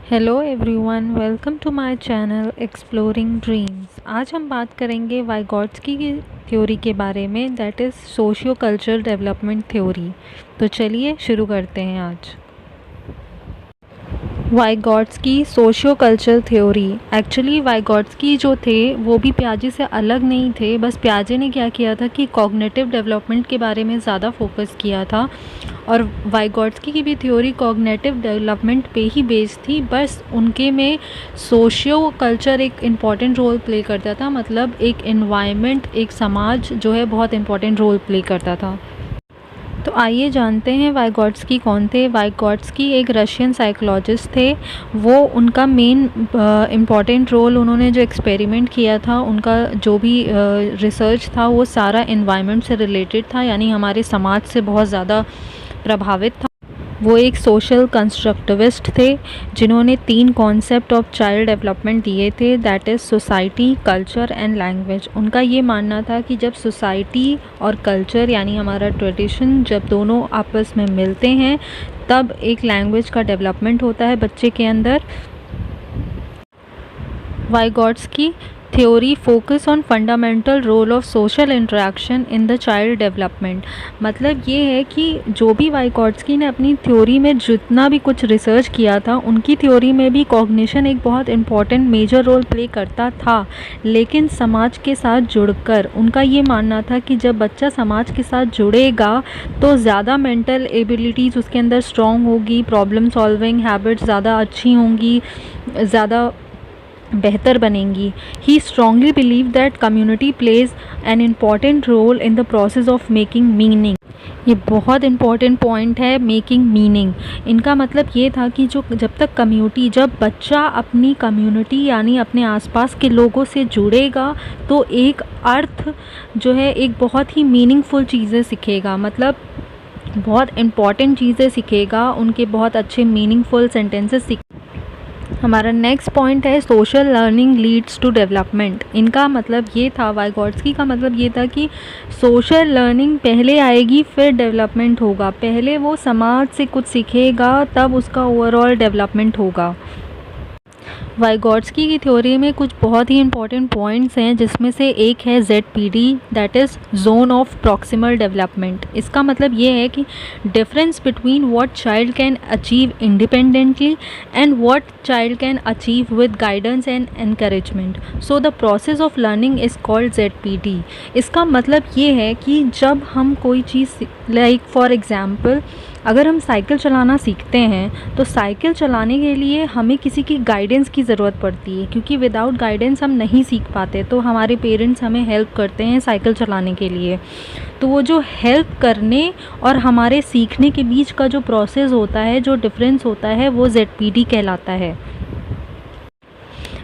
Hello everyone, welcome to my channel exploring dreams. आज हम बात करेंगे वाइगॉट्स्की की थ्योरी के बारे में, that is socio cultural development theory. तो चलिए शुरू करते हैं आज। वाइगॉट्स्की सोशियो कल्चरल थ्योरी। एक्चुअली वाइगॉट्स्की जो थे वो भी पियाजे से अलग नहीं थे, बस पियाजे ने क्या किया था कि कॉग्निटिव डेवलपमेंट के बारे में ज़्यादा फोकस किया था और वाइगॉट्स्की की भी थ्योरी कॉग्निटिव डेवलपमेंट पे ही बेस्ड थी। बस उनके में सोशियो कल्चर एक इम्पॉर्टेंट रोल प्ले करता था, मतलब एक एनवायरनमेंट, एक समाज जो है बहुत इम्पॉर्टेंट रोल प्ले करता था। तो आइए जानते हैं वाइगॉट्स्की कौन थे। वाइगॉट्स्की एक रशियन साइकोलॉजिस्ट थे। वो उनका मेन इम्पॉर्टेंट रोल, उन्होंने जो एक्सपेरिमेंट किया था, उनका जो भी रिसर्च था वो सारा एनवायरनमेंट से रिलेटेड था, यानी हमारे समाज से बहुत ज़्यादा प्रभावित था। वो एक सोशल कंस्ट्रक्टिविस्ट थे जिन्होंने 3 कॉन्सेप्ट ऑफ चाइल्ड डेवलपमेंट दिए थे, that is society, culture and language. उनका ये मानना था कि जब सोसाइटी और कल्चर यानी हमारा ट्रेडिशन जब दोनों आपस में मिलते हैं तब एक लैंग्वेज का डेवलपमेंट होता है बच्चे के अंदर। Vygotsky theory focus on fundamental role of social interaction in the child development. मतलब ये है कि जो भी वाइगॉट्स्की ने अपनी थ्योरी में जितना भी कुछ रिसर्च किया था, उनकी थ्योरी में भी कॉग्निशन एक बहुत इम्पॉर्टेंट मेजर रोल प्ले करता था, लेकिन समाज के साथ जुड़कर उनका ये मानना था कि जब बच्चा समाज के साथ जुड़ेगा तो ज़्यादा मेंटल एबिलिटीज़ उसके अंदर स्ट्रॉन्ग होगी, प्रॉब्लम सॉल्विंग हैबिट्स ज़्यादा अच्छी होंगी, ज़्यादा बेहतर बनेंगी। He strongly believe that community plays an important role in the process of making meaning. ये बहुत इम्पॉर्टेंट पॉइंट है, मेकिंग मीनिंग। इनका मतलब ये था कि जब बच्चा अपनी कम्युनिटी यानी अपने आसपास के लोगों से जुड़ेगा तो एक अर्थ जो है, एक बहुत ही मीनिंगफुल चीज़ें सीखेगा, मतलब बहुत इम्पॉर्टेंट चीज़ें सीखेगा, उनके बहुत अच्छे मीनिंगफुल सेंटेंसेस सीख। हमारा नेक्स्ट पॉइंट है social learning leads to development. इनका मतलब ये था, वाइगॉट्स्की का मतलब ये था कि सोशल लर्निंग पहले आएगी फिर डेवलपमेंट होगा। पहले वो समाज से कुछ सीखेगा तब उसका ओवरऑल डेवलपमेंट होगा। वाइगॉट्स्की की थ्योरी में कुछ बहुत ही इंपॉर्टेंट पॉइंट्स हैं, जिसमें से एक है ZPD, that is zone of proximal development. इसका मतलब ये है कि difference between what child can achieve independently and what child can achieve with guidance and encouragement. So the process of learning is called ZPD। इसका मतलब ये है कि जब हम कोई चीज़, लाइक फॉर एग्जाम्पल अगर हम साइकिल चलाना सीखते हैं तो साइकिल चलाने के लिए हमें किसी की गाइडेंस की ज़रूरत पड़ती है, क्योंकि विदाउट गाइडेंस हम नहीं सीख पाते। तो हमारे पेरेंट्स हमें हेल्प करते हैं साइकिल चलाने के लिए। तो वो जो हेल्प करने और हमारे सीखने के बीच का जो प्रोसेस होता है, जो डिफरेंस होता है, वो ZPD कहलाता है।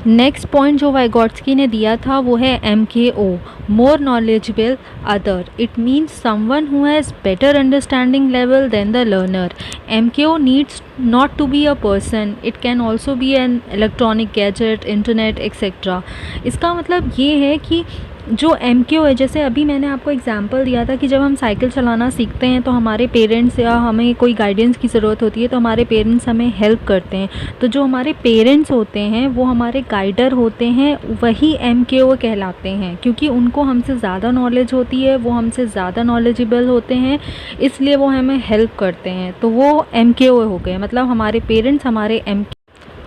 नेक्स्ट पॉइंट जो वाइगॉट्स्की ने दिया था वो है MKO, more knowledgeable other. It means someone who has better understanding level than the learner. MKO needs not to be a person, it can also be an electronic gadget, internet etcetera. इसका मतलब ये है कि जो MKO है, जैसे अभी मैंने आपको एग्जांपल दिया था कि जब हम साइकिल चलाना सीखते हैं तो हमारे पेरेंट्स या हमें कोई गाइडेंस की ज़रूरत होती है तो हमारे पेरेंट्स हमें हेल्प करते हैं। तो जो हमारे पेरेंट्स होते हैं वो हमारे गाइडर होते हैं, वही MKO कहलाते हैं, क्योंकि उनको हमसे ज़्यादा नॉलेज होती है, वो हमसे ज़्यादा नॉलेजेबल होते हैं, इसलिए वो हमें हेल्प करते हैं। तो वो MKO हो गए, मतलब हमारे पेरेंट्स हमारे MKO।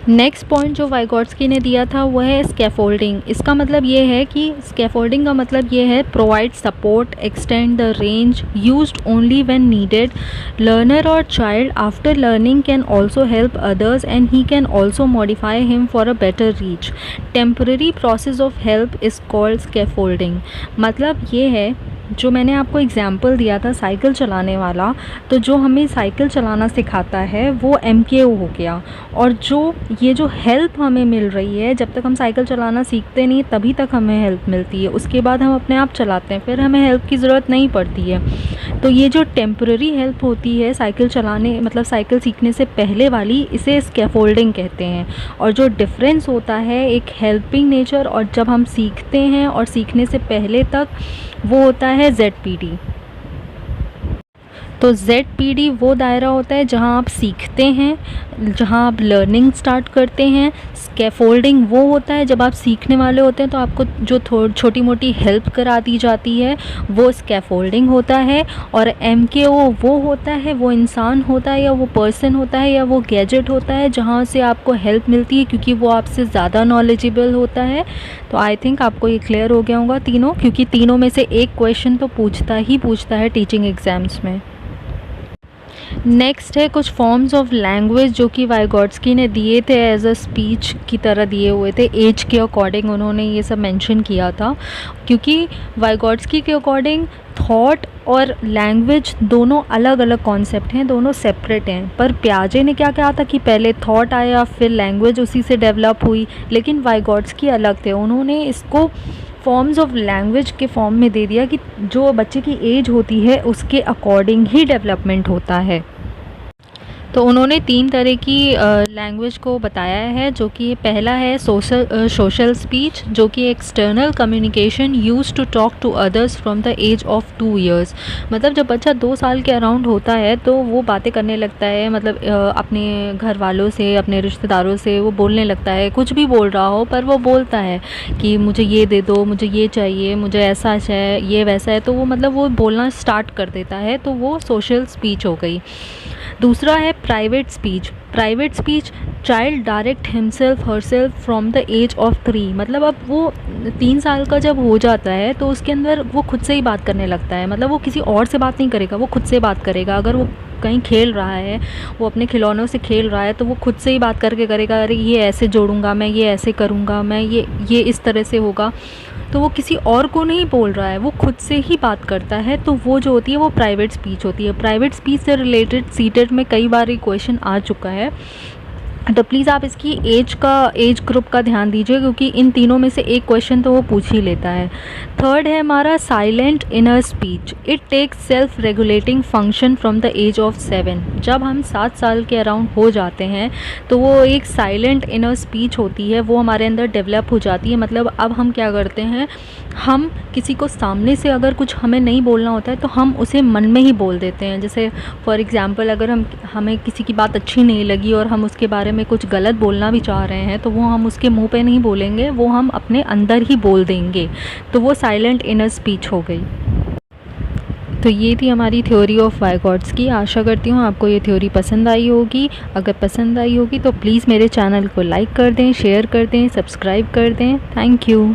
नेक्स्ट पॉइंट जो वाइगॉट्स्की ने दिया था वो है स्कैफोल्डिंग। इसका मतलब ये है कि स्कैफोल्डिंग का मतलब ये है provide support, extend the range, used only when needed. Learner और child after learning can also help others and he can also modify him for a better reach. Temporary process of help is called scaffolding. मतलब ये है, जो मैंने आपको example दिया था cycle चलाने वाला, तो जो हमें साइकिल चलाना सिखाता है वो MKO हो गया। और ये जो हेल्प हमें मिल रही है, जब तक हम साइकिल चलाना सीखते नहीं तभी तक हमें हेल्प मिलती है, उसके बाद हम अपने आप चलाते हैं, फिर हमें हेल्प की ज़रूरत नहीं पड़ती है। तो ये जो टेम्पररी हेल्प होती है साइकिल चलाने, मतलब साइकिल सीखने से पहले वाली, इसे स्कैफोल्डिंग कहते हैं। और जो डिफरेंस होता है एक हेल्पिंग नेचर और जब हम सीखते हैं और सीखने से पहले तक, वो होता है ZPD। तो ZPD वो दायरा होता है जहाँ आप सीखते हैं, जहाँ आप लर्निंग स्टार्ट करते हैं। स्कैफोल्डिंग वो होता है जब आप सीखने वाले होते हैं तो आपको जो छोटी मोटी हेल्प करा दी जाती है, वो स्कैफोल्डिंग होता है। और MKO वो होता है, वो इंसान होता है या वो पर्सन होता है या वो गैजेट होता है जहाँ से आपको हेल्प मिलती है, क्योंकि वो आपसे ज़्यादा नॉलेजेबल होता है। तो आई थिंक आपको ये क्लियर हो गया होगा तीनों, क्योंकि तीनों में से एक क्वेश्चन तो पूछता है टीचिंग एग्ज़ाम्स में। नेक्स्ट है कुछ फॉर्म्स ऑफ लैंग्वेज जो कि वाइगॉट्स्की ने दिए थे, एज अ स्पीच की तरह दिए हुए थे। एज के अकॉर्डिंग उन्होंने ये सब मेंशन किया था, क्योंकि वाइगॉट्स्की के अकॉर्डिंग थॉट और लैंग्वेज दोनों अलग अलग कॉन्सेप्ट हैं, दोनों सेपरेट हैं। पर पियाजे ने क्या कहा था कि पहले थॉट आया फिर लैंग्वेज उसी से डेवलप हुई, लेकिन वाइगॉट्स्की अलग थे। उन्होंने इसको फॉर्म्स ऑफ लैंग्वेज के फॉर्म में दे दिया कि जो बच्चे की एज होती है उसके अकॉर्डिंग ही डेवलपमेंट होता है। तो उन्होंने 3 तरह की लैंग्वेज को बताया है, जो कि पहला है सोशल स्पीच, जो कि external communication used to talk to others from the age of 2 years. मतलब जब बच्चा 2 साल के अराउंड होता है तो वो बातें करने लगता है, मतलब अपने घर वालों से, अपने रिश्तेदारों से वो बोलने लगता है। कुछ भी बोल रहा हो पर वो बोलता है कि मुझे ये दे दो, मुझे ये चाहिए, मुझे ऐसा है, ये वैसा है। तो वो मतलब वो बोलना स्टार्ट कर देता है, तो वो सोशल स्पीच हो गई। दूसरा है private speech. Private speech, child direct himself herself from the age of 3। मतलब अब वो 3 साल का जब हो जाता है तो उसके अंदर वो खुद से ही बात करने लगता है। मतलब वो किसी और से बात नहीं करेगा, वो खुद से बात करेगा। अगर वो कहीं खेल रहा है, वो अपने खिलौनों से खेल रहा है, तो वो खुद से ही बात करके करेगा, अरे ये ऐसे जोड़ूंगा, मैं ये ऐसे करूँगा, मैं ये इस तरह से होगा। तो वो किसी और को नहीं बोल रहा है, वो खुद से ही बात करता है। तो वो जो होती है वो प्राइवेट स्पीच होती है। प्राइवेट स्पीच से रिलेटेड सीटेट में कई बार ये क्वेश्चन आ चुका है, तो प्लीज़ आप इसकी एज ग्रुप का ध्यान दीजिए, क्योंकि इन तीनों में से एक क्वेश्चन तो वो पूछ ही लेता है। थर्ड है हमारा silent inner speech. It takes self regulating function from the age of 7। जब हम 7 साल के अराउंड हो जाते हैं तो वो एक साइलेंट इनर स्पीच होती है, वो हमारे अंदर डेवलप हो जाती है। मतलब अब हम क्या करते हैं, हम किसी को सामने से अगर कुछ हमें नहीं बोलना होता है तो हम उसे मन में ही बोल देते हैं। जैसे फॉर एग्ज़ाम्पल, अगर हमें किसी की बात अच्छी नहीं लगी और हम उसके बारे में कुछ गलत बोलना भी चाह रहे हैं, तो वो हम उसके मुंह पे नहीं बोलेंगे, वो हम अपने अंदर ही बोल देंगे। तो वो साइलेंट इनर स्पीच हो गई। तो ये थी हमारी थ्योरी ऑफ वाइगॉट्स्की। आशा करती हूँ आपको ये थ्योरी पसंद आई होगी। अगर पसंद आई होगी तो प्लीज़ मेरे चैनल को लाइक कर दें, शेयर कर दें, सब्सक्राइब कर दें। Thank you.